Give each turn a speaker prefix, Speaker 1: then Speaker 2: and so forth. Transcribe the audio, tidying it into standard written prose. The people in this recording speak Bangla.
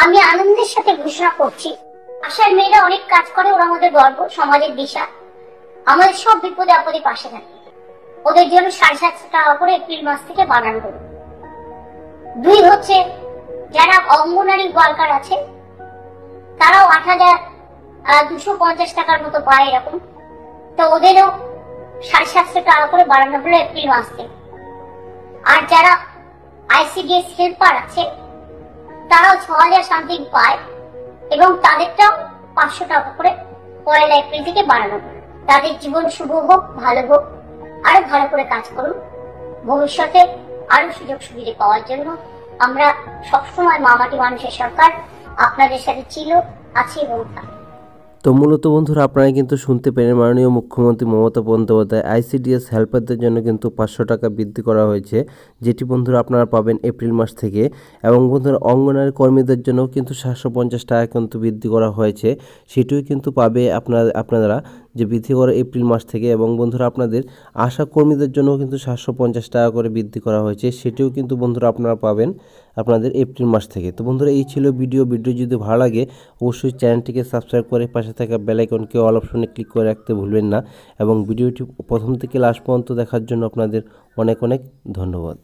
Speaker 1: আমি আনন্দের সাথে ঘোষণা করছি, আশার মেয়েরা অনেক কাজ করে, ওরা আমাদের গর্ব, সমাজের দিশা, আমাদের সব বিপদে আপদে পাশে থাকে। ওদের জন্য 750 টাকা করে এপ্রিল মাস থেকে বাড়ানো হলো। 2 হচ্ছে যারা অঙ্গনারী ওয়ার্কার আছে তারাও 8,250 টাকার মতো পায় এরকম, তো ওদেরও 750 টাকা করে বাড়ানো হলো এপ্রিল মাস থেকে। আর যারা আইসিডিএস হেল্পার আছে তারাও 6,000 সামথিং পায় এবং তাদেরটাও 500 টাকা করে 1 এপ্রিল থেকে বাড়ানো হলো। তাদের জীবন শুভ হোক, ভালো হোক, আরো ভালো করে কাজ করুন। ভবিষ্যতে আরো সুযোগ সুবিধা পাওয়ার জন্য আমরা সবসময় মামাটি মানুষের সরকার আপনাদের সাথে ছিল, আছে এবং থাকবে।
Speaker 2: তো মূলত বন্ধুরা আপনারা কিন্তু শুনতে পেলেন, মাননীয় মুখ্যমন্ত্রী মমতা বন্দ্যোপাধ্যায় আইসিডিএস হেল্পারদের জন্য কিন্তু 500 টাকা বৃদ্ধি করা হয়েছে, যেটি বন্ধুরা আপনারা পাবেন এপ্রিল মাস থেকে। এবং বন্ধুরা অঙ্গনওয়াড়ি কর্মীদের জন্য কিন্তু 750 টাকা কিন্তু বৃদ্ধি করা হয়েছে, সেটিও কিন্তু পাবে আপনারা যে বৃদ্ধি করা এপ্রিল মাস থেকে। এবং বন্ধুরা আপনাদের আশা কর্মীদের জন্য কিন্তু 750 টাকা করে বৃদ্ধি করা হয়েছে, সেটিও কিন্তু বন্ধুরা আপনারা পাবেন আপনাদের এপ্রিল মাস থেকে। তো বন্ধুরা এই ছিল ভিডিও যদি ভালো লাগে অবশ্যই চ্যানেলটিকে সাবস্ক্রাইব করে পাশে থাকা বেল আইকনকে অল অপশনে ক্লিক করে রাখতে ভুলবেন না। এবং ভিডিওটি প্রথম থেকে লাস্ট পর্যন্ত দেখার জন্য আপনাদের অনেক অনেক ধন্যবাদ।